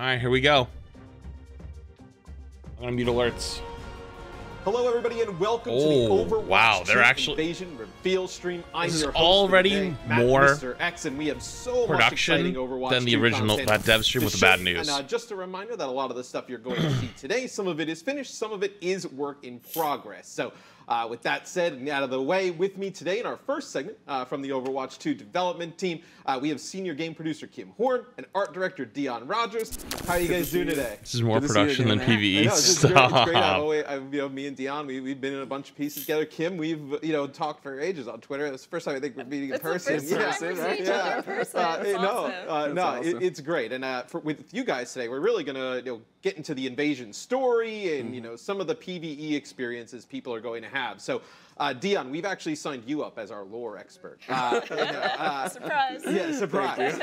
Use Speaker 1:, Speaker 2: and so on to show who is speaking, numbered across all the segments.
Speaker 1: right, here we go. I'm gonna mute alerts.
Speaker 2: Hello, everybody, and welcome to the Overwatch
Speaker 1: wow, they're
Speaker 2: 2
Speaker 1: actually
Speaker 2: Invasion Reveal stream. I'm
Speaker 1: this
Speaker 2: your
Speaker 1: is
Speaker 2: host
Speaker 1: already
Speaker 2: for the day, Matt,
Speaker 1: more
Speaker 2: Mr. X, and we have so much exciting
Speaker 1: production
Speaker 2: Overwatch
Speaker 1: than the
Speaker 2: 2
Speaker 1: original
Speaker 2: content
Speaker 1: dev stream
Speaker 2: to
Speaker 1: with the
Speaker 2: show
Speaker 1: bad
Speaker 2: you.
Speaker 1: news.
Speaker 2: And just a reminder that a lot of the stuff you're going to see today, some of it is finished, some of it is work in progress. So with that said and out of the way, with me today in our first segment from the Overwatch 2 development team, we have senior game producer Kim Horn and art director Dion Rogers. How are you guys doing today?
Speaker 1: This is more production than PvE.
Speaker 2: It's great. Me and Dion, we've been in a bunch of pieces together. Kim, we've talked for ages on Twitter. It's the first time I think we're meeting in person. It's great. And with you guys today, we're really gonna get into the Invasion story and some of the PvE experiences people are going to have. So, Dion, we've actually signed you up as our lore expert.
Speaker 3: Surprise!
Speaker 2: Yeah, surprise.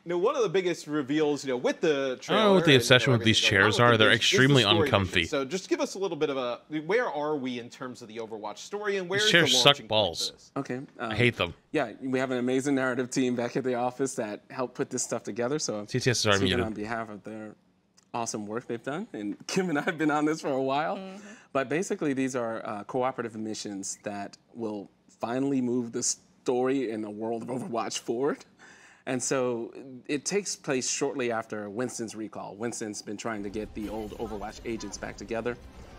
Speaker 2: One of the biggest reveals, with the trailer.
Speaker 1: I don't know what the obsession with these chairs are. They're extremely uncomfy.
Speaker 2: So, just give us a little bit of where are we in terms of the Overwatch story, and where
Speaker 1: these
Speaker 2: is
Speaker 1: chairs
Speaker 2: the
Speaker 1: suck
Speaker 2: launching
Speaker 1: balls.
Speaker 2: point for this?
Speaker 4: Okay.
Speaker 1: I hate them.
Speaker 4: Yeah, we have an amazing narrative team back at the office that helped put this stuff together. So
Speaker 1: TTS is already muted.
Speaker 4: on behalf of their awesome work they've done, and Kim and I have been on this for a while. But basically, these are cooperative missions that will finally move the story in the world of Overwatch forward. And so it takes place shortly after Winston's recall. Winston's been trying to get the old Overwatch agents back together.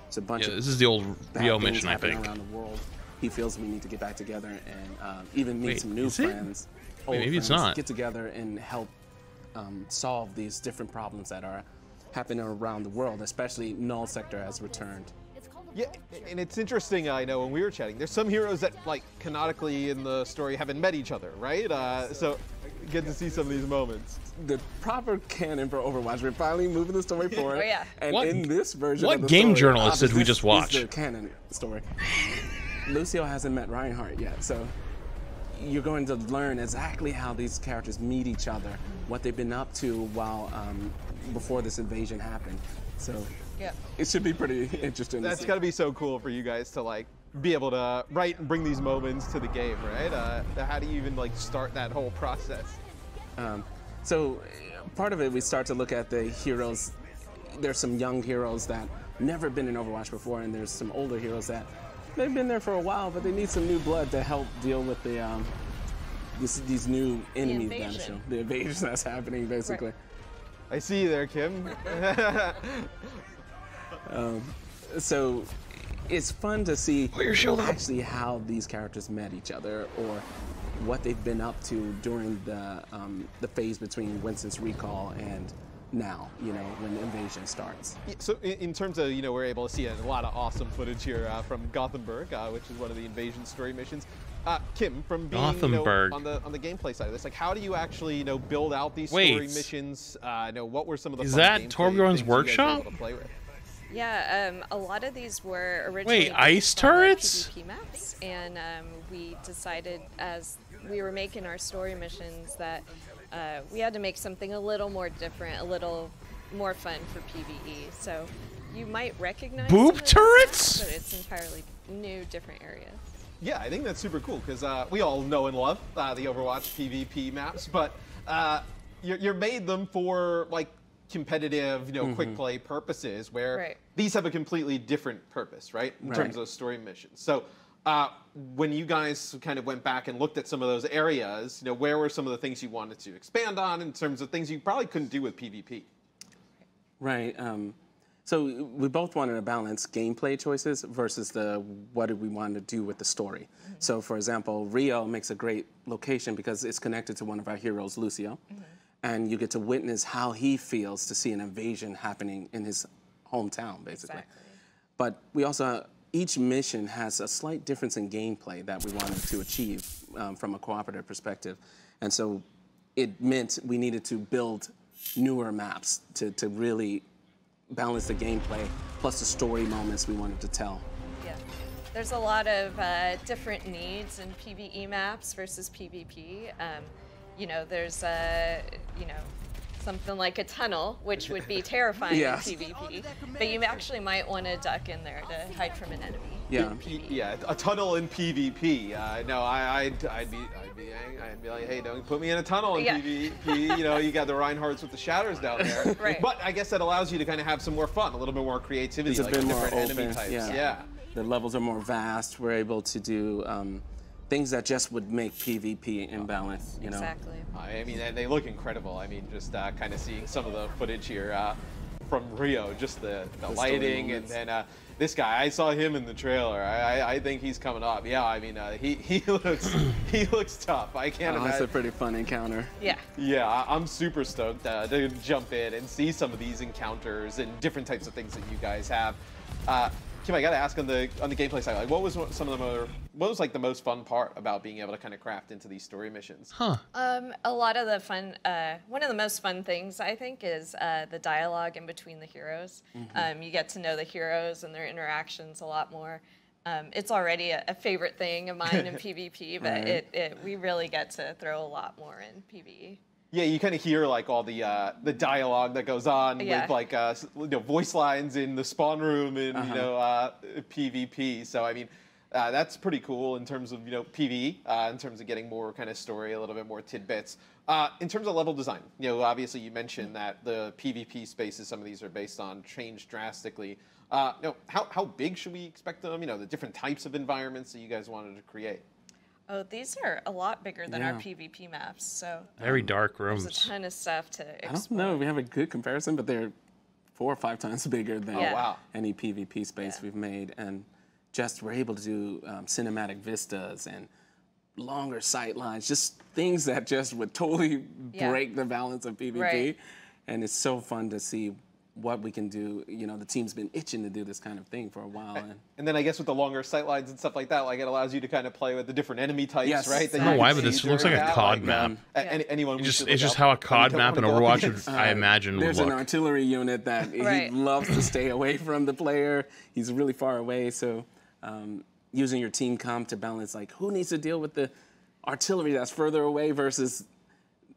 Speaker 4: It's a bunch of
Speaker 1: this is the old Rio mission, I
Speaker 4: happening
Speaker 1: think.
Speaker 4: around the world. He feels we need to get back together and even meet some new
Speaker 1: is it?
Speaker 4: friends.
Speaker 1: Wait,
Speaker 4: old
Speaker 1: maybe it's
Speaker 4: friends,
Speaker 1: not.
Speaker 4: Get together and help solve these different problems that are happening around the world, especially Null Sector has returned.
Speaker 2: Yeah, and it's interesting, I know when we were chatting, there's some heroes that, canonically in the story haven't met each other, right? So get to see some of these moments.
Speaker 4: The proper canon for Overwatch, we're finally moving the story forward.
Speaker 3: Oh, yeah.
Speaker 4: And
Speaker 1: What-
Speaker 4: in this version
Speaker 1: what
Speaker 4: of the
Speaker 1: game
Speaker 4: story,
Speaker 1: journalist did we
Speaker 4: this
Speaker 1: just
Speaker 4: is
Speaker 1: watch?
Speaker 4: the canon story. Lucio hasn't met Reinhardt yet, so you're going to learn exactly how these characters meet each other, what they've been up to while before this invasion happened. So
Speaker 3: Yeah.
Speaker 4: it should be pretty interesting.
Speaker 2: That's
Speaker 4: to see.
Speaker 2: got to be so cool for you guys to be able to write and bring these moments to the game, right? How do you even start that whole process?
Speaker 4: So part of it, we start to look at the heroes. There's some young heroes that never been in Overwatch before, and there's some older heroes that they've been there for a while, but they need some new blood to help deal with the these new enemies that
Speaker 3: invasion.
Speaker 4: the invasion that's happening, basically.
Speaker 3: Right.
Speaker 2: I see you there, Kim.
Speaker 4: So it's fun to see
Speaker 1: Put your shield up.
Speaker 4: actually how these characters met each other, or what they've been up to during the phase between Winston's recall and now, when the invasion starts.
Speaker 2: So in terms of, we're able to see a lot of awesome footage here from Gothenburg, which is one of the invasion story missions. Kim, from being
Speaker 1: Gothenburg.
Speaker 2: on the gameplay side of this, how do you actually build out these story missions? What were some of the
Speaker 1: Is
Speaker 2: fun
Speaker 1: that
Speaker 2: gameplay
Speaker 1: Torbjorn's
Speaker 2: things you guys were
Speaker 1: workshop?
Speaker 2: able to play with?
Speaker 3: Yeah, a lot of these were originally
Speaker 1: Wait, ice
Speaker 3: based on the
Speaker 1: turrets?
Speaker 3: PvP maps, and we decided as we were making our story missions that we had to make something a little more different, a little more fun for PvE. So you might recognize some
Speaker 1: Boob
Speaker 3: of those
Speaker 1: turrets?
Speaker 3: maps, but it's entirely new, different areas.
Speaker 2: Yeah, I think that's super cool because we all know and love the Overwatch PvP maps, but you're made them for competitive, quick play purposes, where these have a completely different purpose, right? In terms of story missions. So when you guys kind of went back and looked at some of those areas, where were some of the things you wanted to expand on in terms of things you probably couldn't do with PvP?
Speaker 4: Right. So we both wanted to balance gameplay choices versus what did we want to do with the story. So for example, Rio makes a great location because it's connected to one of our heroes, Lucio. And you get to witness how he feels to see an invasion happening in his hometown, basically.
Speaker 3: Exactly.
Speaker 4: But we also, each mission has a slight difference in gameplay that we wanted to achieve from a cooperative perspective. And so it meant we needed to build newer maps to really balance the gameplay, plus the story moments we wanted to tell.
Speaker 3: Yeah. There's a lot of different needs in PvE maps versus PvP. There's something like a tunnel, which would be terrifying in PvP, but you actually might want to duck in there to hide from an enemy.
Speaker 4: Yeah.
Speaker 2: Yeah, a tunnel in PvP. No, I'd I'd be like, hey, don't put me in a tunnel in PvP. You know, you got the Reinhardts with the shatters down there.
Speaker 3: Right.
Speaker 2: But I guess that allows you to kind of have some more fun, a little bit more creativity,
Speaker 4: It's a
Speaker 2: like
Speaker 4: bit more
Speaker 2: different
Speaker 4: open.
Speaker 2: enemy types.
Speaker 4: Yeah. The levels are more vast. We're able to do things that just would make PvP imbalanced, you know?
Speaker 3: Exactly.
Speaker 2: I mean, and they look incredible. I mean, just kind of seeing some of the footage here from Rio, just the lighting, and then this guy, I saw him in the trailer. I think he's coming up. Yeah, I mean, he looks tough. I can't imagine.
Speaker 4: That's a pretty fun encounter.
Speaker 3: Yeah.
Speaker 2: Yeah, I'm super stoked to jump in and see some of these encounters and different types of things that you guys have. Kim, I gotta ask on the gameplay side, like, what was like the most fun part about being able to kind of craft into these story missions?
Speaker 3: A lot of the fun, one of the most fun things, I think, is the dialogue in between the heroes. You get to know the heroes and their interactions a lot more. It's already a favorite thing of mine in PvP, but we really get to throw a lot more in PvE.
Speaker 2: Yeah, you kind of hear like all the dialogue that goes on with like voice lines in the spawn room and PvP. So I mean, that's pretty cool in terms of PvE, in terms of getting more kind of story, a little bit more tidbits. In terms of level design, obviously you mentioned that the PvP spaces, some of these are based on, changed drastically. How big should we expect them? The different types of environments that you guys wanted to create.
Speaker 3: Oh, these are a lot bigger than our PvP maps, so
Speaker 1: very dark rooms.
Speaker 3: There's a ton of stuff to explore.
Speaker 4: I don't know if we have a good comparison, but they're 4 or 5 times bigger than any PvP space we've made, and just we're able to do cinematic vistas and longer sight lines, just things that just would totally break the balance of PvP, and it's so fun to see what we can do. The team's been itching to do this kind of thing for a while.
Speaker 2: And then I guess with the longer sightlines and stuff like that, like it allows you to kind of play with the different enemy types, right?
Speaker 1: I don't know why, but this looks like a COD map. It's just how a COD map in Overwatch would, I imagine, would look.
Speaker 4: There's an artillery unit that he loves to stay away from the player. He's really far away, so using your team comp to balance, like, who needs to deal with the artillery that's further away versus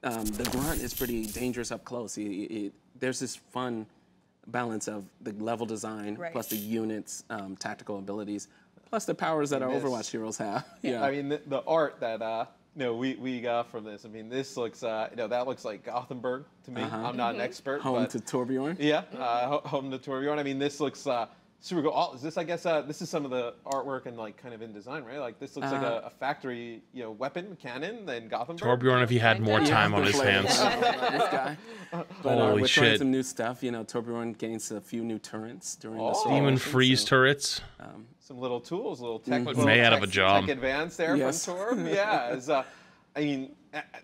Speaker 4: the grunt is pretty dangerous up close. There's this fun balance of the level design plus the units' tactical abilities, plus the powers that our Overwatch heroes have.
Speaker 2: I mean, the art that we got from this. I mean, this looks that looks like Gothenburg to me. I'm not an expert.
Speaker 4: Home to Torbjorn.
Speaker 2: Yeah, home to Torbjorn. I mean, this looks super cool. Is this, I guess, this is some of the artwork and like kind of in design, right? Like this looks like a factory, weapon cannon than Gothenburg.
Speaker 1: Torbjorn, if he had more time on his hands.
Speaker 4: This guy. But
Speaker 1: Holy
Speaker 4: we're
Speaker 1: shit!
Speaker 4: trying some new stuff. Torbjorn gains a few new turrets during the
Speaker 1: Demon freeze turrets.
Speaker 2: Some little tools, little tech.
Speaker 1: Put May out of a job.
Speaker 2: Tech advance there from Torb. Yeah, I mean,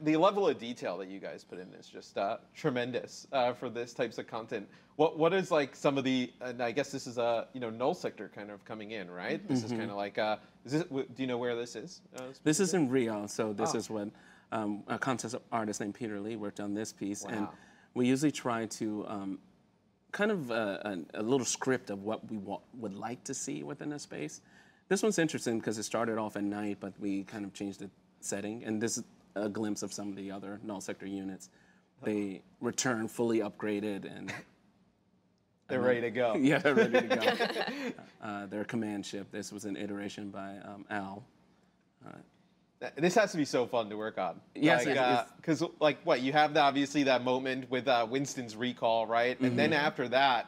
Speaker 2: the level of detail that you guys put in is just tremendous for this types of content. What is like some of the? And I guess this is a Null Sector kind of coming in, right? This is kind of like. Do you know where this is?
Speaker 4: This is in Rio, so this is what a contest artist named Peter Lee worked on this piece, and we usually try to kind of a little script of what we would like to see within a space. This one's interesting because it started off at night, but we kind of changed the setting, and this is a glimpse of some of the other Null Sector units. They return fully upgraded and
Speaker 2: they're ready to go.
Speaker 4: Yeah, they're ready to go. Their command ship. This was an iteration by Al.
Speaker 2: This has to be so fun to work on.
Speaker 4: Yes,
Speaker 2: because you have obviously that moment with Winston's recall, right? And then after that,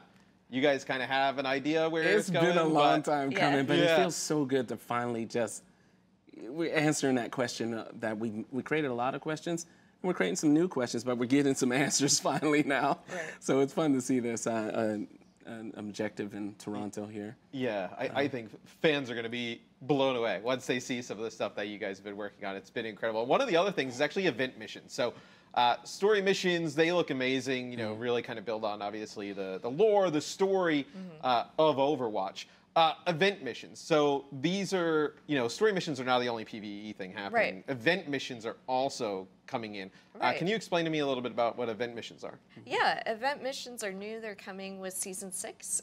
Speaker 2: you guys kind of have an idea where it's going.
Speaker 4: It's been a long time coming, but it feels so good to finally just we're answering that question that we created a lot of questions. And we're creating some new questions, but we're getting some answers finally now. Right. So it's fun to see this an objective in Toronto here.
Speaker 2: Yeah, I think fans are going to be blown away once they see some of the stuff that you guys have been working on. It's been incredible. One of the other things is actually event missions. So story missions, they look amazing, really kind of build on, obviously, the lore, the story of Overwatch. Event missions. So these are, story missions are now the only PvE thing happening. Right. Event missions are also coming in. Right. Can you explain to me a little bit about what event missions are?
Speaker 3: Yeah, event missions are new. They're coming with Season 6.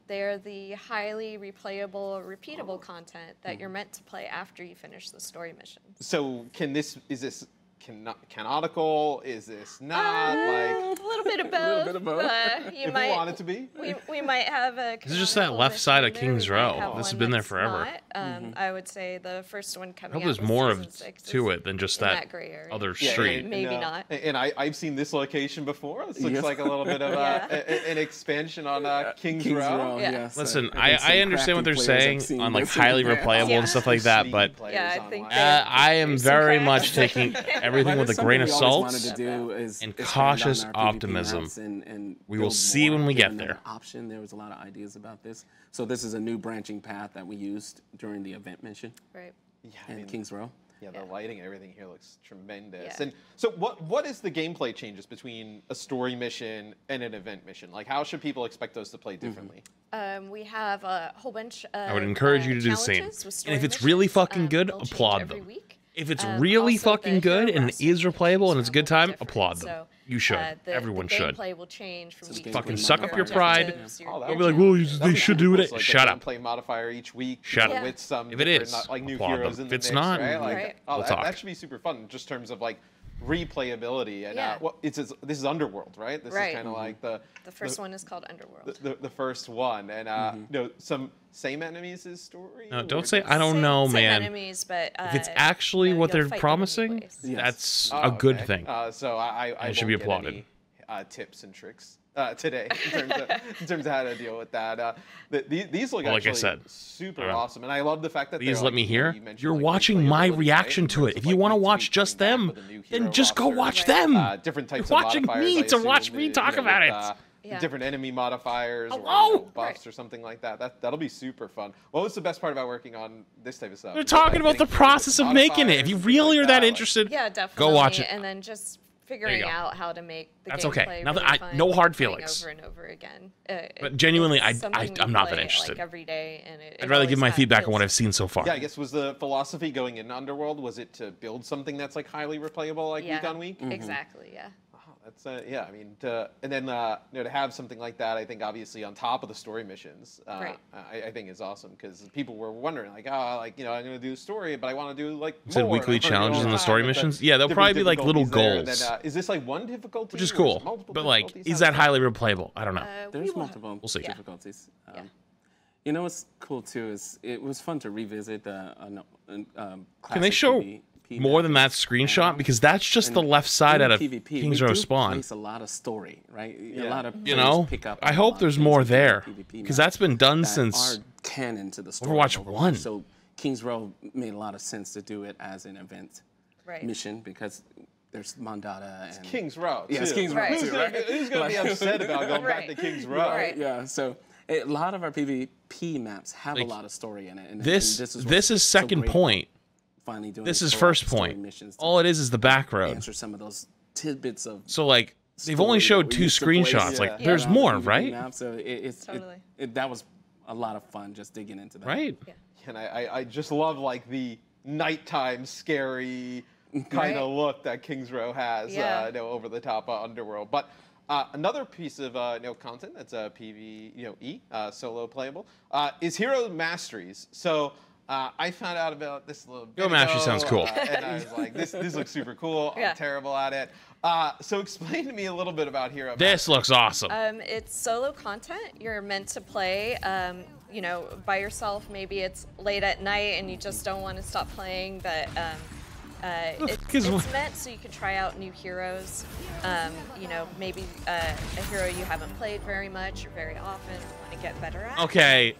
Speaker 3: They're the highly replayable, repeatable content that you're meant to play after you finish the story mission.
Speaker 2: So is this canonical? Is this not?
Speaker 3: A little bit of bit of both.
Speaker 2: You might want it to be.
Speaker 3: We might have a.
Speaker 1: This is just that left side of King's Row. This has been there forever.
Speaker 3: I would say the first one coming out.
Speaker 1: I hope there's more to it than just that other street.
Speaker 3: Maybe not.
Speaker 2: And I've seen this location before. This looks like a little bit of an expansion on King's Row.
Speaker 4: Yes.
Speaker 1: Listen, I understand what they're saying on like highly replayable and stuff like that, but
Speaker 3: I think
Speaker 1: I am very much taking everything with a grain of salt and cautious optimism. We will see when we get there.
Speaker 4: There was a lot of ideas about this. So this is a new branching path that we used during the event mission.
Speaker 3: Right.
Speaker 2: Yeah,
Speaker 4: in King's Row.
Speaker 2: Yeah, the lighting and everything here looks tremendous. And so what is the gameplay changes between a story mission and an event mission? Like, how should people expect those to play differently?
Speaker 3: We have a whole bunch of
Speaker 1: I would encourage you to do the same. And if it's really fucking good, applaud them. If it's really fucking good and it is replayable and it's a good time, applaud them. You should. Everyone should.
Speaker 3: Gameplay will change from week
Speaker 1: fucking suck up your pride. Don't be like, well, they should do it. Shut up.
Speaker 2: Play modifier each week.
Speaker 1: Shut up.
Speaker 2: With some
Speaker 1: if it is,
Speaker 2: like new
Speaker 1: applaud
Speaker 2: heroes
Speaker 1: them.
Speaker 2: in the
Speaker 1: If it's
Speaker 2: mix,
Speaker 1: not,
Speaker 2: right?
Speaker 1: we'll talk.
Speaker 2: That should be super fun, just in terms of like replayability and this is Underworld, right? This is kind of like the
Speaker 3: first one is called Underworld.
Speaker 2: The first one, and you know, some same enemies is story.
Speaker 1: No, don't say I don't know, man.
Speaker 3: Same enemies, but
Speaker 1: if it's actually what they're promising, that's a good thing.
Speaker 2: So I
Speaker 1: should be applauded.
Speaker 2: Tips and tricks today in terms of how to deal with that. These look
Speaker 1: like
Speaker 2: actually
Speaker 1: I said,
Speaker 2: super awesome, and I love the fact that
Speaker 1: please let me hear. You're watching my reaction to it. If you want to watch just them, then just go watch them.
Speaker 2: Different types
Speaker 1: You're
Speaker 2: of
Speaker 1: watching me to watch me talk about it.
Speaker 2: Different enemy modifiers or buffs or something like that. That'll be super fun. What was the best part about working on this type of stuff?
Speaker 1: They're talking about the process of making it. If you really are that interested,
Speaker 3: definitely.
Speaker 1: Go watch it.
Speaker 3: And then just figuring out how to make the
Speaker 1: That's
Speaker 3: gameplay
Speaker 1: okay. Now
Speaker 3: really
Speaker 1: that
Speaker 3: fun,
Speaker 1: no hard feelings.
Speaker 3: Over and over again.
Speaker 1: But genuinely, I'm not that
Speaker 3: play,
Speaker 1: interested.
Speaker 3: Like, every day, and
Speaker 1: I'd rather give my feedback on what I've seen so far.
Speaker 2: Yeah, I guess was the philosophy going in Underworld, was it to build something that's like highly replayable, like week on week?
Speaker 3: Exactly. Yeah.
Speaker 2: That's I mean, and then you know, to have something like that, I think obviously on top of the story missions, I think is awesome, because people were wondering like, like, you know, I'm going to do a story, but I want to do like
Speaker 1: more. Weekly challenges in the story missions. Yeah, they'll probably be like little goals.
Speaker 2: Then, is this like one difficulty?
Speaker 1: Which is cool, but like, is that highly replayable? I don't know.
Speaker 4: There's multiple difficulties. You know what's cool too is it was fun to revisit the.
Speaker 1: Can they show more than that screenshot, because that's just the left side out of King's Row Spawn.
Speaker 4: A lot of story, right? A lot of pick up.
Speaker 1: I hope there's more there, because that's been done since
Speaker 4: canon to the story.
Speaker 1: Overwatch 1.
Speaker 4: So King's Row made a lot of sense to do it as an event mission, because there's Mondada and
Speaker 2: it's King's Row.
Speaker 4: Yeah, it's King's Row too, right?
Speaker 2: Who's gonna be upset about going back to King's Row?
Speaker 4: Right. Yeah. So a lot of our PvP maps have a lot of story in it. And
Speaker 1: this is second point.
Speaker 4: Finally doing
Speaker 1: this is first point. All it is the back road.
Speaker 4: Answer some of those tidbits of.
Speaker 1: So like they've only showed 2 screenshots. Like there's more, right?
Speaker 4: Map, so that was a lot of fun just digging into that.
Speaker 1: Right.
Speaker 3: Yeah.
Speaker 2: And I just love like the nighttime scary kind of look that King's Row has, you know, over the top Underworld. But another piece of you know, content that's PvE solo playable is Hero Masteries. So. I found out about this a little bit
Speaker 1: Hero Mastery sounds cool.
Speaker 2: And I was like, this looks super cool. I'm terrible at it. So explain to me a little bit about Hero Mastery.
Speaker 1: This looks awesome.
Speaker 3: It's solo content. You're meant to play, you know, by yourself. Maybe it's late at night and you just don't want to stop playing, but it's meant so you can try out new heroes. You know, maybe a hero you haven't played very much or very often, want to get better at.
Speaker 1: Okay,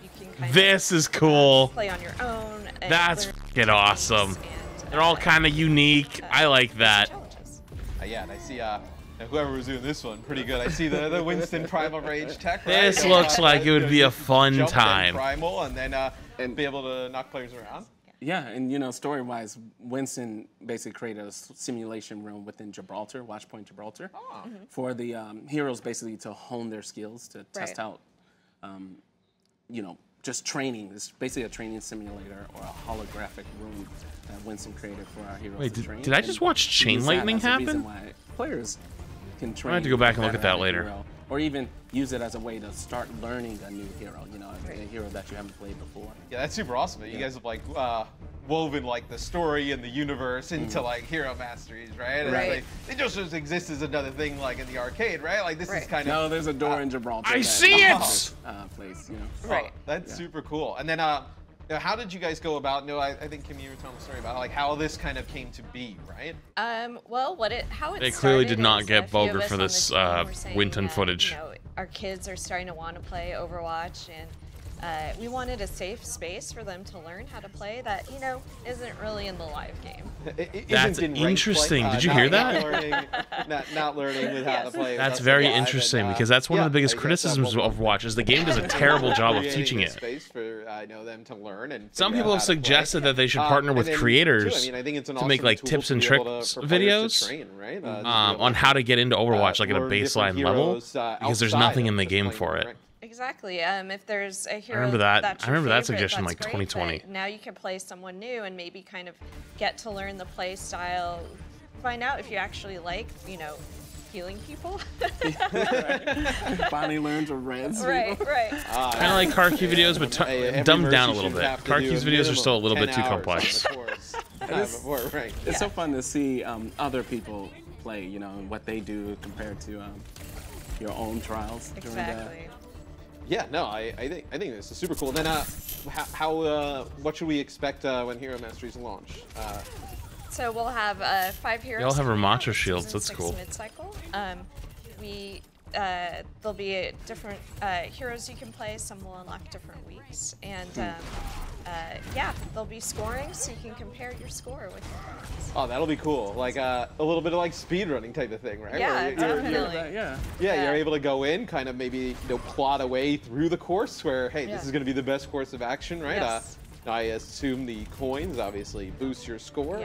Speaker 1: this is cool.
Speaker 3: Play on your own.
Speaker 1: That's fucking awesome. They're all kind of unique. I like that.
Speaker 2: Yeah, and I see whoever was doing this one, pretty good. I see the Winston Primal Rage tech. Right?
Speaker 1: This looks like it would be a fun time.
Speaker 2: Primal and then be able to knock players around.
Speaker 4: Yeah, and you know, story-wise, Winston basically created a simulation room within Gibraltar, Watchpoint Gibraltar, for the heroes basically to hone their skills, to test out, you know, just training. It's basically a training simulator or a holographic room that Winston created for our heroes to train.
Speaker 1: Did I just watch Chain Lightning happen?
Speaker 4: Why players can train.
Speaker 1: I have to go back and look at that later.
Speaker 4: or even use it as a way to start learning a new hero, you know, a hero that you haven't played before.
Speaker 2: Yeah, that's super awesome. You guys have like woven like the story and the universe into like hero masteries, right?
Speaker 3: Right.
Speaker 2: Like, it just exists as another thing like in the arcade, right? Like this is kind of.
Speaker 4: No, there's a door in Gibraltar.
Speaker 1: I see it.
Speaker 4: Place, you know.
Speaker 3: Right.
Speaker 2: That's super cool. And then, how did you guys go about? No, I think Kim, you were telling a story about like how this kind of came to be, right?
Speaker 3: Well, how it
Speaker 1: They clearly did
Speaker 3: started
Speaker 1: not
Speaker 3: is
Speaker 1: get
Speaker 3: a few of
Speaker 1: Boger
Speaker 3: us
Speaker 1: for
Speaker 3: on the
Speaker 1: this
Speaker 3: team were saying
Speaker 1: Winton
Speaker 3: that,
Speaker 1: footage.
Speaker 3: You know, our kids are starting to want to play Overwatch, and we wanted a safe space for them to learn how to play that, you know, isn't really in the live game.
Speaker 1: That's interesting. Did you hear
Speaker 2: that? Not learning with how to play.
Speaker 1: That's very interesting because that's one of the biggest criticisms of Overwatch is the game does a terrible job of teaching it.
Speaker 2: Space for them to learn and
Speaker 1: some people have suggested that they should partner with creators to make like tips and tricks videos on how to get into Overwatch like at a baseline level because there's nothing in the game for it.
Speaker 3: Exactly. If there's a hero
Speaker 1: I remember that.
Speaker 3: that's
Speaker 1: I remember
Speaker 3: your
Speaker 1: that
Speaker 3: favorite,
Speaker 1: suggestion
Speaker 3: that's
Speaker 1: like
Speaker 3: great,
Speaker 1: 2020.
Speaker 3: but now you can play someone new and maybe kind of get to learn the play style, find out if you actually like, you know, healing people.
Speaker 4: Finally learn to res.
Speaker 3: Right.
Speaker 1: Kind of like Karki videos, but dumbed down a little bit. Karki's videos are still a little bit too complex.
Speaker 4: It's so fun to see other people play, you know, and what they do compared to your own trials.
Speaker 3: Exactly.
Speaker 2: Yeah, no, I think this is super cool. Then, what should we expect when Hero Masteries launch?
Speaker 3: So we'll have 5 heroes.
Speaker 1: They all have
Speaker 3: coming out,
Speaker 1: Ramattra shields. That's
Speaker 3: 6
Speaker 1: cool.
Speaker 3: Mid-cycle. There'll be different heroes you can play. Some will unlock different weeks, and yeah, they'll be scoring, so you can compare your score with your friends.
Speaker 2: Oh, that'll be cool. Like a little bit of like speedrunning type of thing, right?
Speaker 3: Yeah, definitely.
Speaker 2: You're able to go in, kind of maybe plot a way through the course where, hey, this is going to be the best course of action, right?
Speaker 3: Yes.
Speaker 2: I assume the coins obviously boost your score.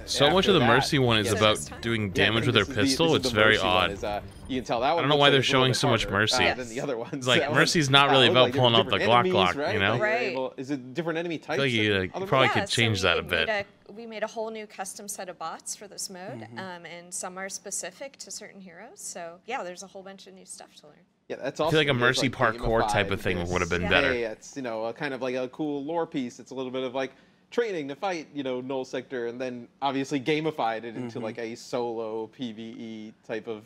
Speaker 1: So much of the Mercy one is about doing damage with their pistol. It's very odd.
Speaker 2: You can tell that one.
Speaker 1: I don't know why they're showing so much Mercy.
Speaker 2: Than the other ones.
Speaker 1: Like Mercy's not really about pulling up the Glock,
Speaker 2: right?
Speaker 1: you know?
Speaker 3: Right.
Speaker 2: Is it different enemy types?
Speaker 1: I feel like you probably could change that a bit.
Speaker 3: We made a whole new custom set of bots for this mode, and some are specific to certain heroes. So yeah, there's a whole bunch of new stuff to learn.
Speaker 2: Yeah, that's awesome.
Speaker 1: I feel like a Mercy parkour type of thing would have been better.
Speaker 2: It's kind of like a cool lore piece. It's a little bit of like training to fight, Null Sector, and then obviously gamified it into like a solo PvE type of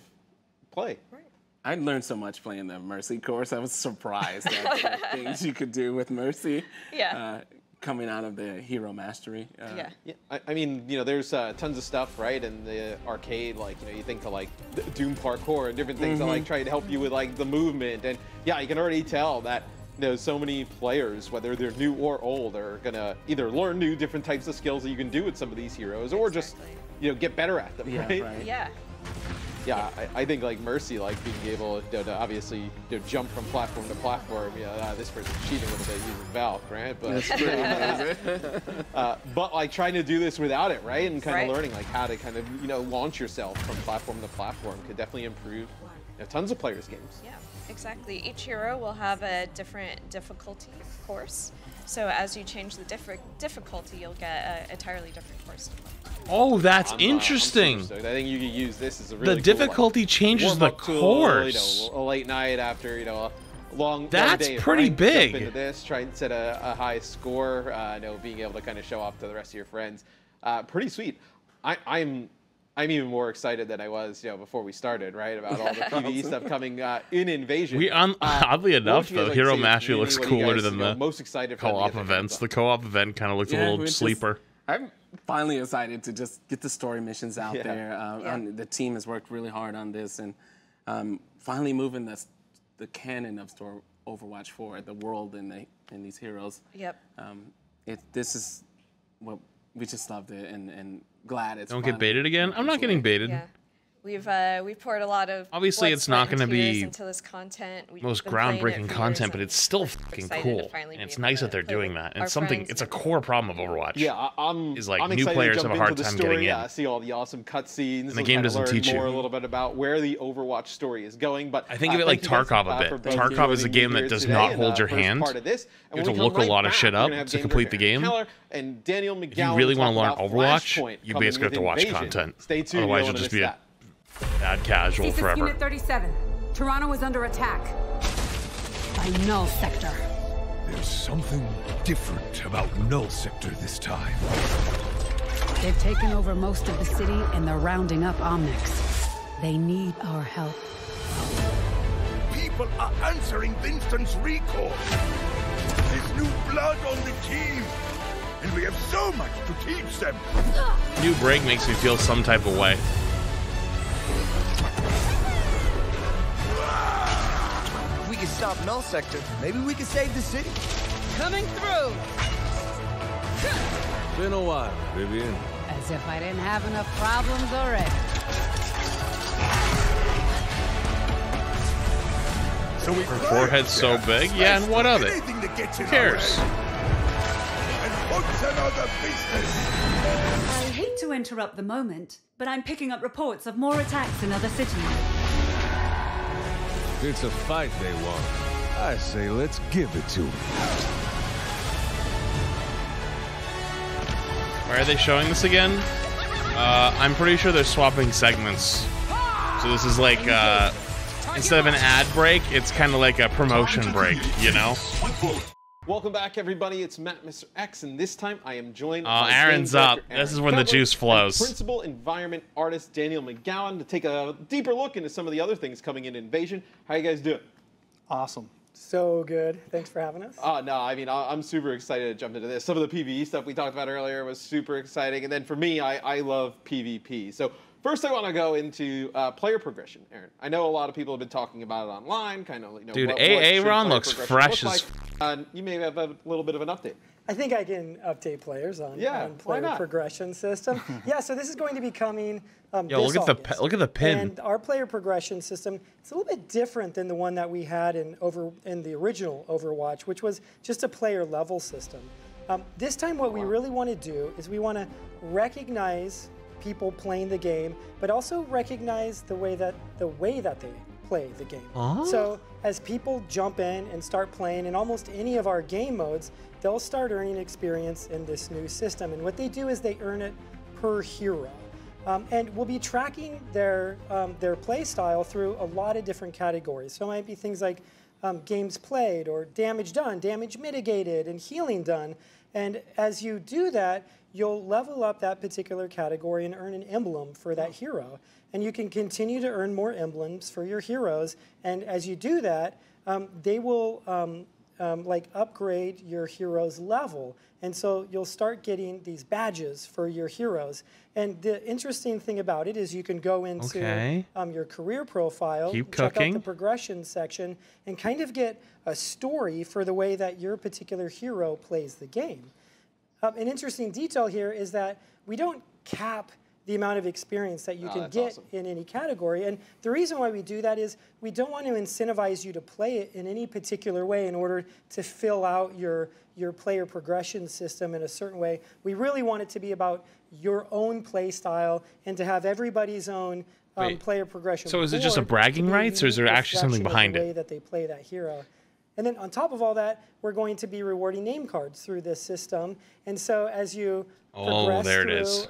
Speaker 2: play.
Speaker 3: Right.
Speaker 4: I learned so much playing the Mercy course. I was surprised at the things you could do with Mercy.
Speaker 3: Yeah.
Speaker 4: Coming out of the Hero Mastery.
Speaker 2: Yeah. I mean, there's tons of stuff, right, in the arcade. Like, you think of like Doom parkour and different things that like try to help you with like the movement, and yeah, you can already tell that so many players, whether they're new or old, are gonna either learn new different types of skills that you can do with some of these heroes, or just get better at them, right?
Speaker 3: Yeah.
Speaker 2: Yeah, I think like Mercy, like being able to obviously jump from platform to platform. This person's cheating a little bit using Valk, right? But like trying to do this without it, right? And kind of learning like how to kind of launch yourself from platform to platform could definitely improve tons of players' games.
Speaker 3: Yeah, exactly. Each hero will have a different difficulty course. So as you change the difficulty, you'll get an entirely different course to play.
Speaker 1: Oh, that's interesting.
Speaker 2: I think you could use this as a really
Speaker 1: the difficulty changes the course.
Speaker 2: A late night after a long
Speaker 1: That's
Speaker 2: day,
Speaker 1: pretty big.
Speaker 2: Jump into this, try and set a high score. Being able to kind of show off to the rest of your friends. Pretty sweet. I'm even more excited than I was, before we started, right? About all the PvE stuff coming in Invasion.
Speaker 1: Oddly enough, the Hero Mastery looks cooler than the
Speaker 2: most excited
Speaker 1: co-op events. The co-op event kind of looks a little sleeper.
Speaker 4: I'm finally excited to just get the story missions out there. And the team has worked really hard on this, and finally moving the canon of Overwatch 4, the world and these heroes.
Speaker 3: Yep.
Speaker 4: This is what we just loved it, and glad it's.
Speaker 1: Don't get baited again. I'm not getting baited.
Speaker 3: Yeah. We've poured a lot of
Speaker 1: obviously it's not going to be
Speaker 3: into this content.
Speaker 1: most groundbreaking content, but it's still fucking cool, and it's nice that they're doing that. And it's a core problem of Overwatch.
Speaker 2: Yeah,
Speaker 1: I'm new players have a hard time getting in.
Speaker 2: See all the awesome cutscenes.
Speaker 1: And the game doesn't teach you
Speaker 2: more a little bit about where the Overwatch story is going. But
Speaker 1: I think of it like Tarkov a bit. Tarkov is a game that does not hold your hand. You have to look a lot of shit up to complete the game.
Speaker 2: And Daniel
Speaker 1: if you really want to learn Overwatch, you basically have to watch content.
Speaker 2: Stay tuned.
Speaker 1: Otherwise, you'll just be a bad casual forever.
Speaker 5: Unit 37. Toronto is under attack by Null Sector.
Speaker 6: There's something different about Null Sector this time.
Speaker 5: They've taken over most of the city and they're rounding up Omnics. They need our help.
Speaker 6: People are answering Winston's recall. There's new blood on the team. And we have so much to teach them.
Speaker 1: New break makes me feel some type of way.
Speaker 7: If we can stop Null Sector, maybe we can save the city.
Speaker 5: Coming through!
Speaker 8: Been a while, Vivian.
Speaker 5: As if I didn't have enough problems already.
Speaker 6: So
Speaker 1: her forehead's so big. Yeah, and what of it? Who cares?
Speaker 9: I hate to interrupt the moment, but I'm picking up reports of more attacks in other cities.
Speaker 8: It's a fight they want. I say let's give it to them.
Speaker 1: Why are they showing this again? I'm pretty sure they're swapping segments. So this is like, instead of an ad break, it's kind of like a promotion break, you know?
Speaker 2: Welcome back, everybody. It's Matt, Mr. X, and this time I am joined by
Speaker 1: Aaron's up. This is when the juice flows.
Speaker 2: Principal environment artist Daniel McGowan to take a deeper look into some of the other things coming in Invasion. How you guys doing?
Speaker 10: Awesome. So good. Thanks for having us.
Speaker 2: No, I mean, I'm super excited to jump into this. Some of the PvE stuff we talked about earlier was super exciting. And then for me, I love PvP. So first I want to go into player progression, Aaron. I know a lot of people have been talking about it online, kind of, you know,
Speaker 1: dude, Aaron looks fresh as
Speaker 2: you may have a little bit of an update.
Speaker 10: I think I can update players on player progression system. Yeah, so this is going to be coming
Speaker 1: Yo, look at the pin.
Speaker 10: And our player progression system, it's a little bit different than the one that we had in the original Overwatch, which was just a player level system. This time what we really want to do is we want to recognize people playing the game, but also recognize the way that they play the game. So as people jump in and start playing in almost any of our game modes, they'll start earning experience in this new system. And what they do is they earn it per hero. And we'll be tracking their play style through a lot of different categories. So it might be things like games played, or damage done, damage mitigated, and healing done. And as you do that, you'll level up that particular category and earn an emblem for that hero. And you can continue to earn more emblems for your heroes. And as you do that, they will like upgrade your hero's level. And so you'll start getting these badges for your heroes. And the interesting thing about it is you can go into your career profile, check out the progression section, and kind of get a story for the way that your particular hero plays the game. An interesting detail here is that we don't cap the amount of experience that you can get in any category. And the reason why we do that is we don't want to incentivize you to play it in any particular way in order to fill out your player progression system in a certain way. We really want it to be about your own play style and to have everybody's own player progression.
Speaker 1: So is it just a bragging rights, or is there actually something behind
Speaker 10: the way that they play that hero? And then on top of all that, we're going to be rewarding name cards through this system. And so as you progress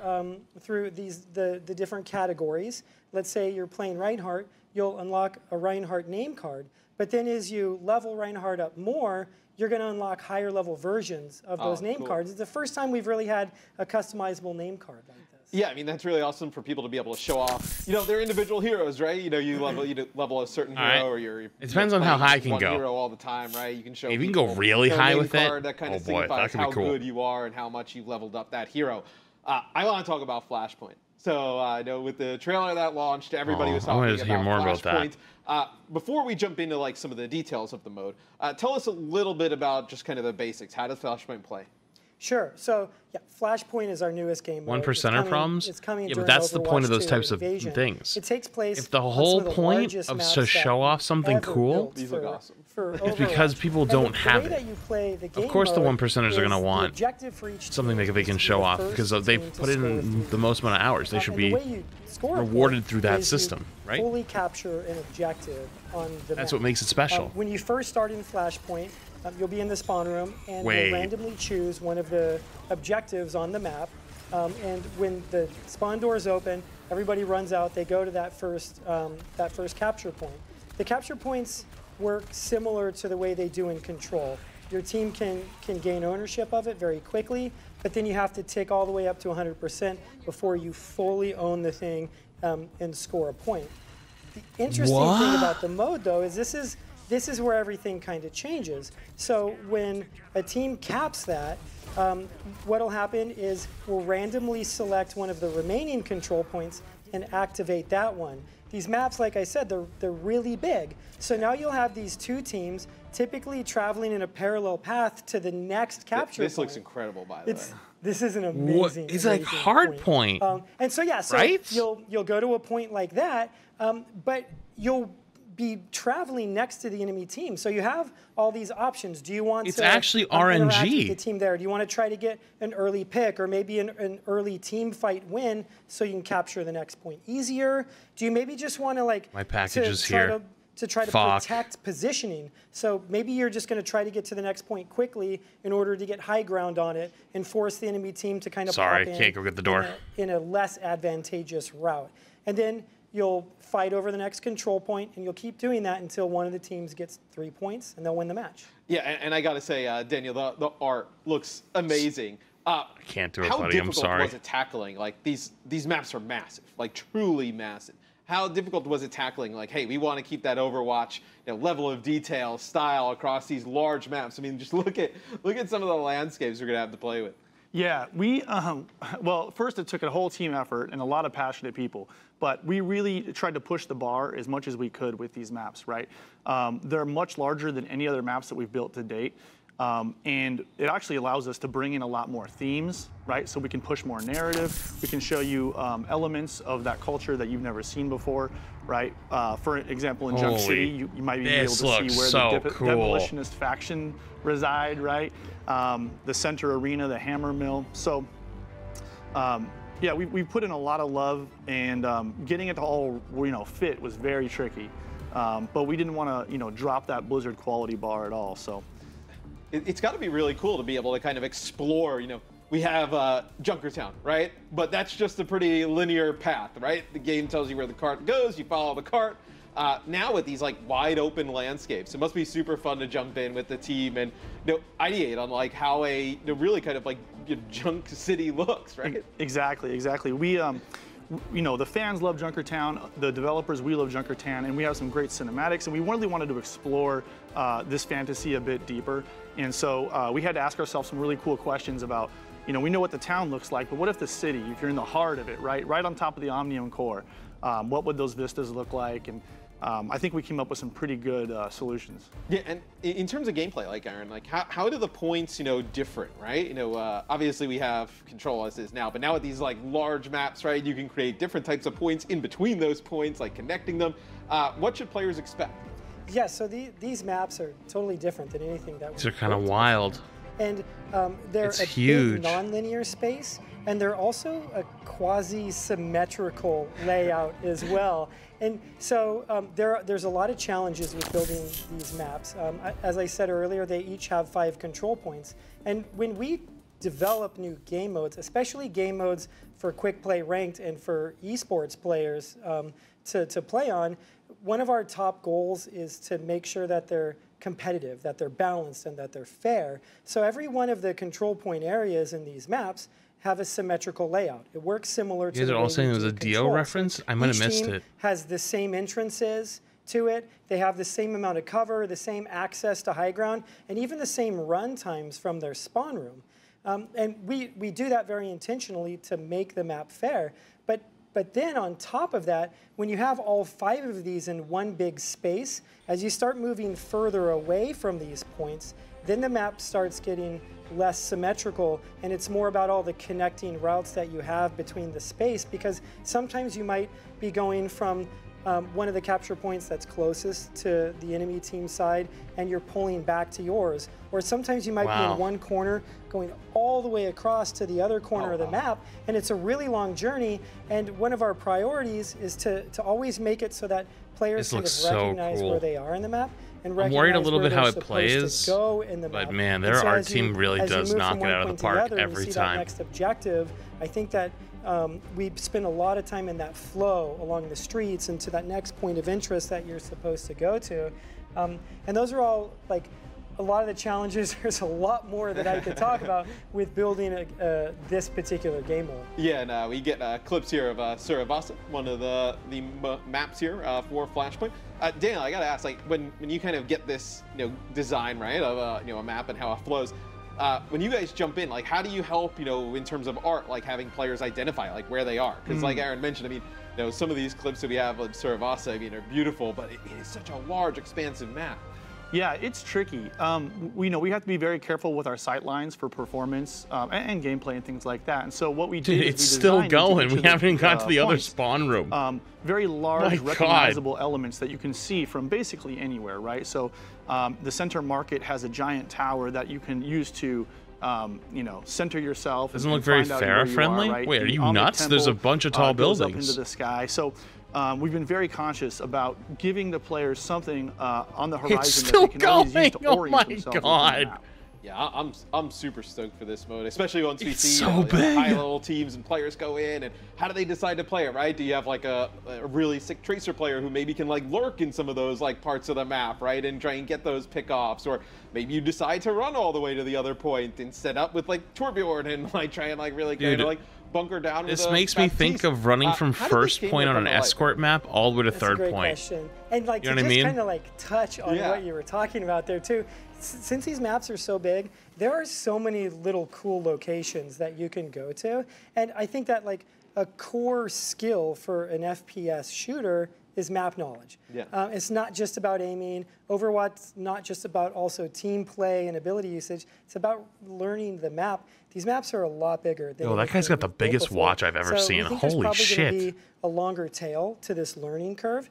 Speaker 10: through the different categories, let's say you're playing Reinhardt, you'll unlock a Reinhardt name card. But then as you level Reinhardt up more, you're going to unlock higher level versions of those name cards. It's the first time we've really had a customizable name card like this.
Speaker 2: Yeah, I mean, that's really awesome for people to be able to show off, you know, their individual heroes, right? You know, you level a certain hero, or
Speaker 1: it depends on how high I can go.
Speaker 2: Hero all the time, right? You can show.
Speaker 1: If you can go really high with it,
Speaker 2: that kind of signifies how good you are and how much you've leveled up that hero. I want to talk about Flashpoint. So I know with the trailer that launched, everybody was talking about
Speaker 1: hear more
Speaker 2: Flashpoint.
Speaker 1: About
Speaker 2: that. Before we jump into like some of the details of the mode, tell us a little bit about just kind of the basics. How does Flashpoint play?
Speaker 10: Sure. So, yeah, Flashpoint is our newest game mode.
Speaker 1: 1%er problems?
Speaker 10: It's coming
Speaker 1: yeah, but that's the point of those types of things.
Speaker 10: It takes place.
Speaker 1: If the whole point of to show off something cool,
Speaker 2: these look awesome.
Speaker 1: It's because people don't have it. Of course, the 1%ers are going to want something that they can show off because they put in the most amount of hours. They should be rewarded through that system, right?
Speaker 10: Fully capture an objective on the map.
Speaker 1: That's what makes it special.
Speaker 10: When you first start in Flashpoint, you'll be in the spawn room, and you'll randomly choose one of the objectives on the map. And when the spawn doors open, everybody runs out. They go to that first capture point. the capture points work similar to the way they do in Control. Your team can gain ownership of it very quickly, but then you have to tick all the way up to 100% before you fully own the thing and score a point. The interesting thing about the mode, though, is this is where everything kind of changes. So when a team caps that, what'll happen is we'll randomly select one of the remaining control points and activate that one. These maps, like I said, they're really big. So now you'll have these two teams typically traveling in a parallel path to the next capture
Speaker 2: This
Speaker 10: point.
Speaker 2: looks incredible, by the way.
Speaker 10: This is an amazing,
Speaker 1: It's like hard point.
Speaker 10: And so, yeah, so
Speaker 1: right?
Speaker 10: you'll go to a point like that, but you'll be traveling next to the enemy team. So you have all these options. Do you want
Speaker 1: to
Speaker 10: actually
Speaker 1: RNG.
Speaker 10: Interact with the team there? Do you want to try to get an early pick or maybe an early team fight win so you can capture the next point easier? Do you maybe just want to
Speaker 1: my package is here.
Speaker 10: To try to protect positioning. So maybe you're just going to try to get to the next point quickly in order to get high ground on it and force the enemy team to kind of pop in
Speaker 1: can't go get the door.
Speaker 10: In a less advantageous route. And then you'll fight over the next control point, and you'll keep doing that until one of the teams gets 3 points, and they'll win the match.
Speaker 2: Yeah, and I got to say, Daniel, the art looks amazing.
Speaker 1: I can't do it, buddy. I'm sorry.
Speaker 2: How difficult was it tackling? Like, these maps are massive, like truly massive. How difficult was it tackling, like, hey, we want to keep that Overwatch level of detail, style across these large maps? I mean, just look at some of the landscapes we're going to have to play with.
Speaker 11: Yeah, well, first it took a whole team effort and a lot of passionate people, but we really tried to push the bar as much as we could with these maps, right? They're much larger than any other maps that we've built to date. And it actually allows us to bring in a lot more themes, right? So we can push more narrative. We can show you elements of that culture that you've never seen before, right? For example, in Junk City, you might be able to see where the demolitionist faction reside, right? The center arena, the hammer mill. So, yeah, we put in a lot of love, and getting it to all fit was very tricky. But we didn't want to drop that Blizzard quality bar at all. So.
Speaker 2: It's got to be really cool to be able to kind of explore, we have Junkertown, right? But that's just a pretty linear path, right? The game tells you where the cart goes, you follow the cart. Now with these wide open landscapes, it must be super fun to jump in with the team and ideate on how a really kind of Junk City looks, right?
Speaker 11: Exactly. We the fans love Junkertown, the developers, we love Junkertown, and we have some great cinematics, and we really wanted to explore this fantasy a bit deeper. And so we had to ask ourselves some really cool questions about, we know what the town looks like, but what if the city, if you're in the heart of it, right on top of the Omnium core, what would those vistas look like? And I think we came up with some pretty good solutions.
Speaker 2: Yeah, and in terms of gameplay, Aaron, how do the points, different, right? Obviously we have Control as is now, but now with these large maps, right, you can create different types of points in between those points, connecting them. What should players expect?
Speaker 10: Yeah, so these maps are totally different than anything that
Speaker 1: these are kind of wild.
Speaker 10: And they're a big non-linear space, and they're also a quasi-symmetrical layout as well. And so there's a lot of challenges with building these maps. As I said earlier, they each have 5 control points. And when we develop new game modes, especially game modes for quick play ranked and for esports players to play on, one of our top goals is to make sure that they're competitive, that they're balanced, and that they're fair. So every one of the control point areas in these maps have a symmetrical layout. It works similar to
Speaker 1: the way you guys are all saying it was a Dio reference? I might have missed it.
Speaker 10: Has the same entrances to it. They have the same amount of cover, the same access to high ground, and even the same run times from their spawn room. And we do that very intentionally to make the map fair. But then on top of that, when you have all 5 of these in one big space, as you start moving further away from these points, then the map starts getting less symmetrical, and it's more about all the connecting routes that you have between the space, because sometimes you might be going from one of the capture points that's closest to the enemy team side, and you're pulling back to yours. Or sometimes you might be in one corner going all the way across to the other corner of the map, and it's a really long journey. And one of our priorities is to always make it so that players kind of recognize where they are in the map. And
Speaker 1: I'm worried a little bit how it plays, but man, their art team really does knock it out of the park every time.
Speaker 10: That next objective, I think that we spend a lot of time in that flow along the streets and to that next point of interest that you're supposed to go to. And those are all like a lot of the challenges. There's a lot more that I could talk about with building this particular game mode.
Speaker 2: Yeah, and we get clips here of Suriavasa, one of the maps here for Flashpoint. Daniel, I gotta ask, like when you kind of get this design right of a map and how it flows. When you guys jump in, like how do you help, in terms of art, like having players identify like where they are? Because like Aaron mentioned, I mean, some of these clips that we have of Suriavasa, I mean, are beautiful, but it is such a large, expansive map.
Speaker 11: Yeah, it's tricky. We have to be very careful with our sight lines for performance and gameplay and things like that. And so what we did,
Speaker 1: it's still going. We haven't even got to the other spawn room.
Speaker 11: Very large, recognizable elements that you can see from basically anywhere, right? So the center market has a giant tower that you can use to, center yourself.
Speaker 1: Doesn't look very Farah-friendly.
Speaker 11: Right?
Speaker 1: Wait, are you nuts? There's a bunch of tall buildings
Speaker 11: up into the sky. So. We've been very conscious about giving the players something on the horizon that they can always use to orient themselves on the map.
Speaker 2: Yeah, I'm super stoked for this mode, especially once we see
Speaker 1: so
Speaker 2: high-level teams and players go in, and how do they decide to play it, right? Do you have like a really sick tracer player who maybe can like lurk in some of those like parts of the map, right, and try and get those pickoffs, or maybe you decide to run all the way to the other point and set up with like Torbjorn and like try and like really kind of like bunker down.
Speaker 1: This makes me think of running from first point on an escort map all the way to third point.
Speaker 10: Question. And like
Speaker 1: you know
Speaker 10: to
Speaker 1: what
Speaker 10: just
Speaker 1: I mean?
Speaker 10: kind of like touch on what you were talking about there too. Since these maps are so big, there are so many little cool locations that you can go to, and I think that like a core skill for an FPS shooter is map knowledge.
Speaker 2: Yeah.
Speaker 10: It's not just about aiming. Overwatch's not just about also team play and ability usage. It's about learning the map. These maps are a lot bigger.
Speaker 1: Oh, that guy's got the biggest watch I've ever seen. Holy
Speaker 10: there's probably
Speaker 1: shit.
Speaker 10: Gonna be a longer tail to this learning curve.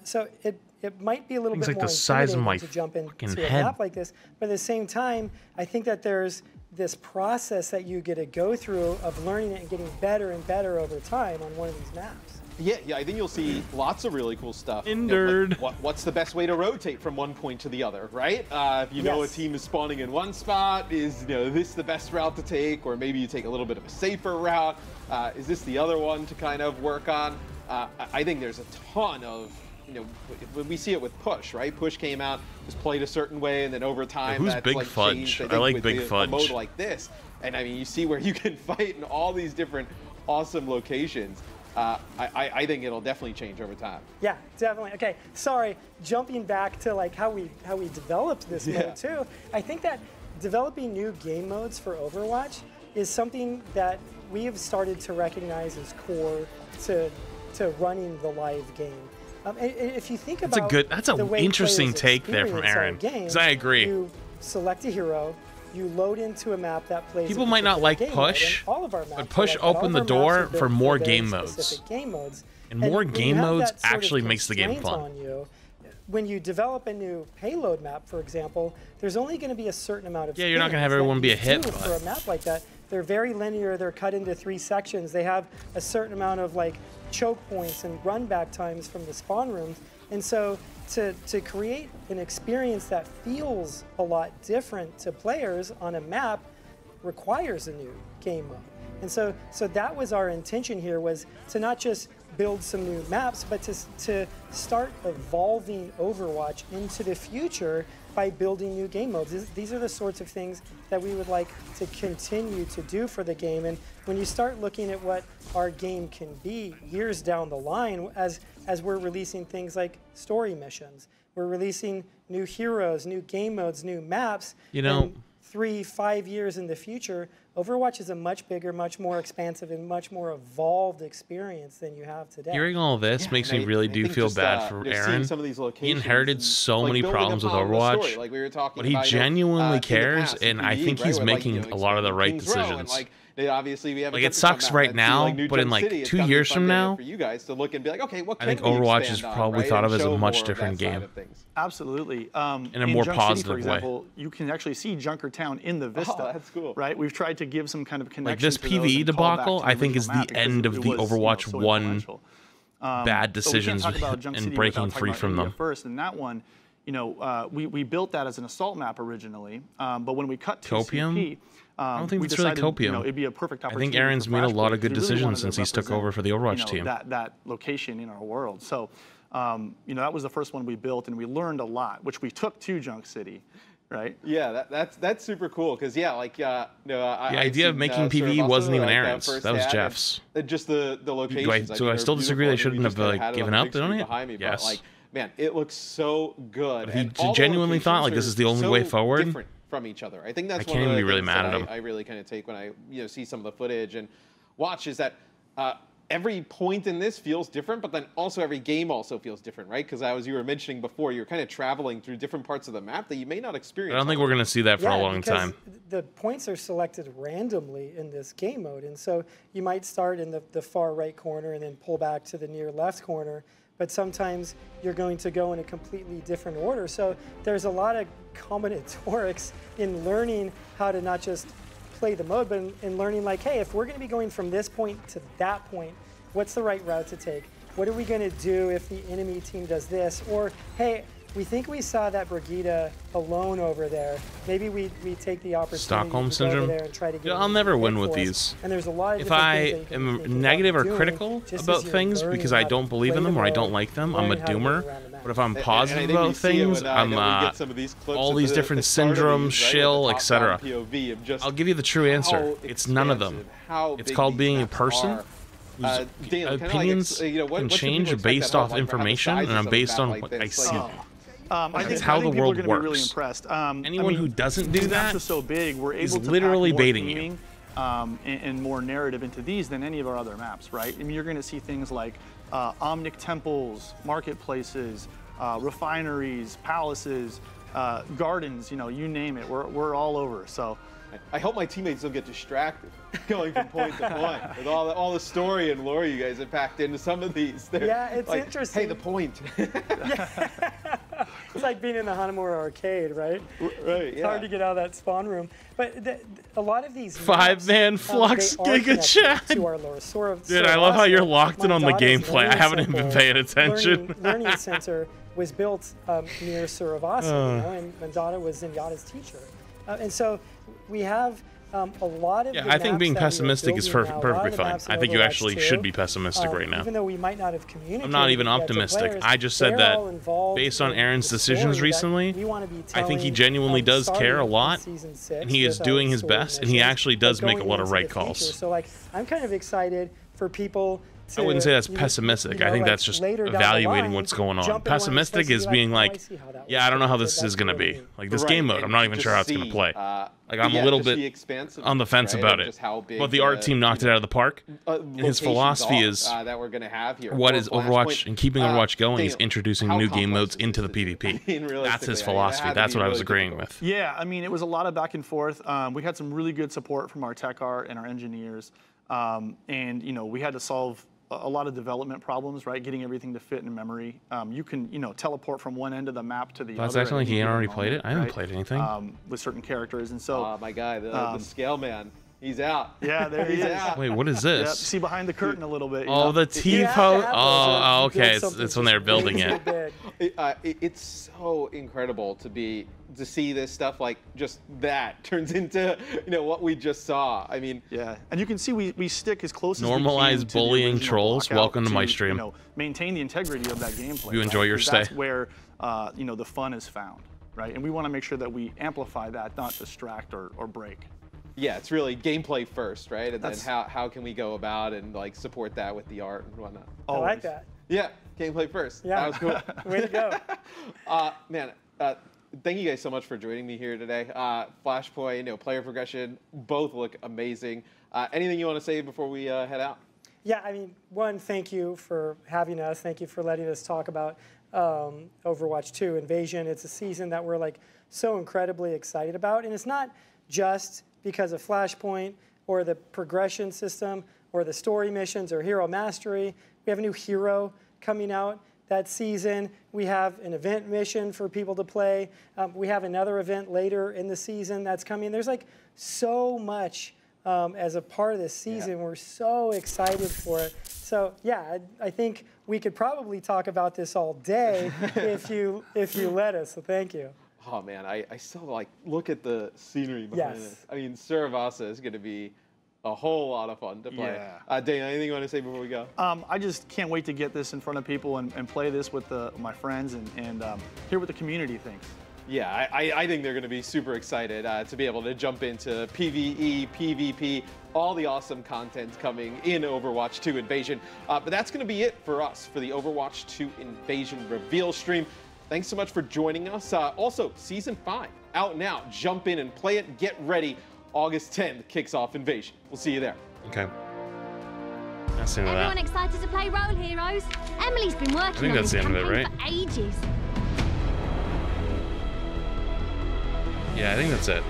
Speaker 10: So it might be a little bit
Speaker 1: like
Speaker 10: more
Speaker 1: the size of my
Speaker 10: to jump into a
Speaker 1: head.
Speaker 10: map like this. But at the same time, I think that there's this process that you get to go through of learning it and getting better and better over time on one of these maps.
Speaker 2: Yeah, I think you'll see lots of really cool stuff. What's the best way to rotate from one point to the other, right? If you know a team is spawning in one spot, is this the best route to take, or maybe you take a little bit of a safer route? Is this the other one to kind of work on? I think there's a ton of, we see it with Push, right? Push came out, was played a certain way, and then over time
Speaker 1: who's
Speaker 2: that's
Speaker 1: Big
Speaker 2: like
Speaker 1: Fudge?
Speaker 2: changed.
Speaker 1: I like
Speaker 2: with
Speaker 1: Big Fudge.
Speaker 2: A mode like this, and I mean, you see where you can fight in all these different awesome locations. I think it'll definitely change over time.
Speaker 10: Yeah, definitely. Okay, sorry, jumping back to like how we developed this mode too. I think that developing new game modes for Overwatch is something that we have started to recognize as core to running the live game. And if you think about
Speaker 1: that's an interesting take there from Aaron, because I agree.
Speaker 10: You select a hero. You load into a map that plays.
Speaker 1: People might not like Push, but Push opened the door for more game modes. And more game modes actually makes the game fun.
Speaker 10: When you develop a new payload map, for example, there's only going to be a certain amount of.
Speaker 1: Yeah, you're not going to have everyone be a hit.
Speaker 10: For a map like that, they're very linear. They're cut into 3 sections. They have a certain amount of like choke points and run back times from the spawn rooms, and so. To create an experience that feels a lot different to players on a map requires a new game mode. And so that was our intention here, was to not just build some new maps, but to start evolving Overwatch into the future by building new game modes. These are the sorts of things that we would like to continue to do for the game. And when you start looking at what our game can be years down the line, as we're releasing things like story missions, we're releasing new heroes, new game modes, new maps. 3-5 years in the future, Overwatch is a much bigger, much more expansive, and much more evolved experience than you have today.
Speaker 1: Hearing all this makes me really feel bad for Aaron. He inherited so many problems with Overwatch, but he genuinely cares, and I think he's making a lot of the right decisions.
Speaker 2: Obviously, we have
Speaker 1: it sucks right now, but in like 2 years from now,
Speaker 2: for you guys to look and be like, okay, what
Speaker 1: I think Overwatch is probably thought of as a much different game.
Speaker 11: Absolutely.
Speaker 1: In a more positive
Speaker 11: way. For example, you can actually see Junkertown in the Vista.
Speaker 2: Oh, that's cool.
Speaker 11: Right? We've tried to give some kind of connection.
Speaker 1: Like this PvE debacle, I think is the end of the Overwatch 1 bad decisions and breaking free from them.
Speaker 11: First, and that one, we built that as an assault map originally, but when we cut to CP,
Speaker 1: I don't think it's really copium.
Speaker 11: It'd be a perfect opportunity.
Speaker 1: I think Aaron's made a lot of good decisions since he's took over for the Overwatch team.
Speaker 11: That location in our world. So, that was the first one we built, and we learned a lot, which we took to Junk City. Right.
Speaker 2: Yeah, that's super cool because the
Speaker 1: idea of making PvE wasn't even Aaron's. That was Jeff's.
Speaker 2: Just the locations.
Speaker 1: Do I still disagree they shouldn't have given up on it? Yes.
Speaker 2: But, man, it looks so good.
Speaker 1: But if he genuinely thought this is the only way forward,
Speaker 2: different from each other. I think that's
Speaker 1: one of the things
Speaker 2: that I really kind of take when I see some of the footage and watch is that. Every point in this feels different, but then also every game also feels different, right? Because as you were mentioning before, you're kind of traveling through different parts of the map that you may not experience.
Speaker 1: I don't think we're going to see that for a long time.
Speaker 10: The points are selected randomly in this game mode, and so you might start in the far right corner and then pull back to the near left corner, but sometimes you're going to go in a completely different order. So there's a lot of combinatorics in learning how to not just play the mode, but in learning like, hey, if we're going to be going from this point to that point, what's the right route to take? What are we going to do if the enemy team does this? Or, hey, we think we saw that Brigitte alone over there. Maybe we take the opportunity
Speaker 1: Stockholm
Speaker 10: to
Speaker 1: syndrome.
Speaker 10: go over there and try to get
Speaker 1: I'll never win with these.
Speaker 10: And there's a lot of
Speaker 1: if I am negative or critical about things because I don't believe in them or I don't like them, I'm a doomer. But if I'm positive about things, I'm all these different syndromes, shill, etc. I'll give you the true answer. It's none of them. It's called being a person. Opinions can change based off information, and I'm based on what I see. That's how the world works. Anyone who doesn't do that is literally baiting you.
Speaker 11: And more narrative into these than any of our other maps, right? I mean, you're going to see things like Omnic temples, marketplaces, refineries, palaces, gardens, you name it. We're all over. So
Speaker 2: I hope my teammates don't get distracted going from point to point with all the story and lore you guys have packed into some of these.
Speaker 10: It's
Speaker 2: like,
Speaker 10: interesting.
Speaker 2: Hey, the point.
Speaker 10: It's like being in the Hanamura arcade, right?
Speaker 2: Right,
Speaker 10: It's hard to get out of that spawn room. But a lot of these
Speaker 1: 5-man Flux Giga Chat. Dude, I love how you're locked in on the gameplay. I haven't even been paying attention.
Speaker 10: Learning Center was built near Suravasa, and Mandata was Zenyatta's teacher. And so we have a lot of
Speaker 1: I think being pessimistic is perfectly fine. I think you actually should be pessimistic right now.
Speaker 10: Even though we might not have communicated.
Speaker 1: I'm not even optimistic. I just said that based on Aaron's decisions recently, I think he genuinely does care a lot, and he is doing his best, and he actually does make a lot of right calls.
Speaker 10: So I'm kind of excited for people.
Speaker 1: I wouldn't say that's pessimistic. I think that's just evaluating what's going on. Pessimistic is being like, yeah, I don't know how this is going to be. Like this game mode, I'm not even sure how it's going to play. Like I'm a little bit on the fence about it. But the art team knocked it out of the park. And his philosophy is what is Overwatch and keeping Overwatch going is introducing new game modes into the PvP. That's his philosophy. That's what I was agreeing with.
Speaker 11: Yeah, I mean, it was a lot of back and forth. We had some really good support from our tech art and our engineers. And, we had to solve a lot of development problems, right? Getting everything to fit in memory. You can, teleport from one end of the map to the other.
Speaker 1: That's acting like he already played it? I haven't played anything.
Speaker 11: With certain characters, and so...
Speaker 2: my guy, the scale man. He's out.
Speaker 11: Yeah, there he is.
Speaker 1: Wait, what is this?
Speaker 11: Yep, see behind the curtain a little bit.
Speaker 1: Oh, the T-pose. Oh, okay. It's when they're building it.
Speaker 2: It's so incredible to see this stuff like just that turns into what we just saw. I mean,
Speaker 11: yeah, and you can see we stick as close
Speaker 1: normalize
Speaker 11: as
Speaker 1: bullying trolls. Welcome to my stream.
Speaker 11: Maintain the integrity of that gameplay.
Speaker 1: You enjoy your stay.
Speaker 11: That's where the fun is found, right? And we want to make sure that we amplify that, not distract or break.
Speaker 2: Yeah, it's really gameplay first, right? And then how can we go about and support that with the art and whatnot.
Speaker 10: I like that.
Speaker 2: Yeah, gameplay first.
Speaker 10: Yeah,
Speaker 2: that was cool.
Speaker 10: Way to go.
Speaker 2: Man, thank you guys so much for joining me here today. Flashpoint, player progression, both look amazing. Anything you want to say before we head out?
Speaker 10: Yeah, I mean, one, thank you for having us. Thank you for letting us talk about Overwatch 2 Invasion. It's a season that we're so incredibly excited about, and it's not just because of Flashpoint or the progression system or the story missions or hero mastery. We have a new hero coming out that season. We have an event mission for people to play. We have another event later in the season that's coming. There's so much as a part of this season. Yeah. We're so excited for it. So yeah, I think we could probably talk about this all day if you let us. So thank you.
Speaker 2: Oh man, I still like look at the scenery behind this. I mean, Servasa is going to be a whole lot of fun to play.
Speaker 11: Yeah.
Speaker 2: Dana, anything you want to say before we go?
Speaker 11: I just can't wait to get this in front of people and play this with my friends and hear what the community thinks.
Speaker 2: Yeah, I think they're going to be super excited to be able to jump into PvE, PvP, all the awesome content coming in Overwatch 2 Invasion. But that's going to be it for us for the Overwatch 2 Invasion reveal stream. Thanks so much for joining us. Also, Season 5 out now. Jump in and play it. Get ready. August 10th kicks off Invasion. We'll see you there.
Speaker 1: Okay. That's the end of that.
Speaker 12: Everyone excited to play Role Heroes? Emily's been working on this campaign for ages.
Speaker 1: Yeah, I think that's it.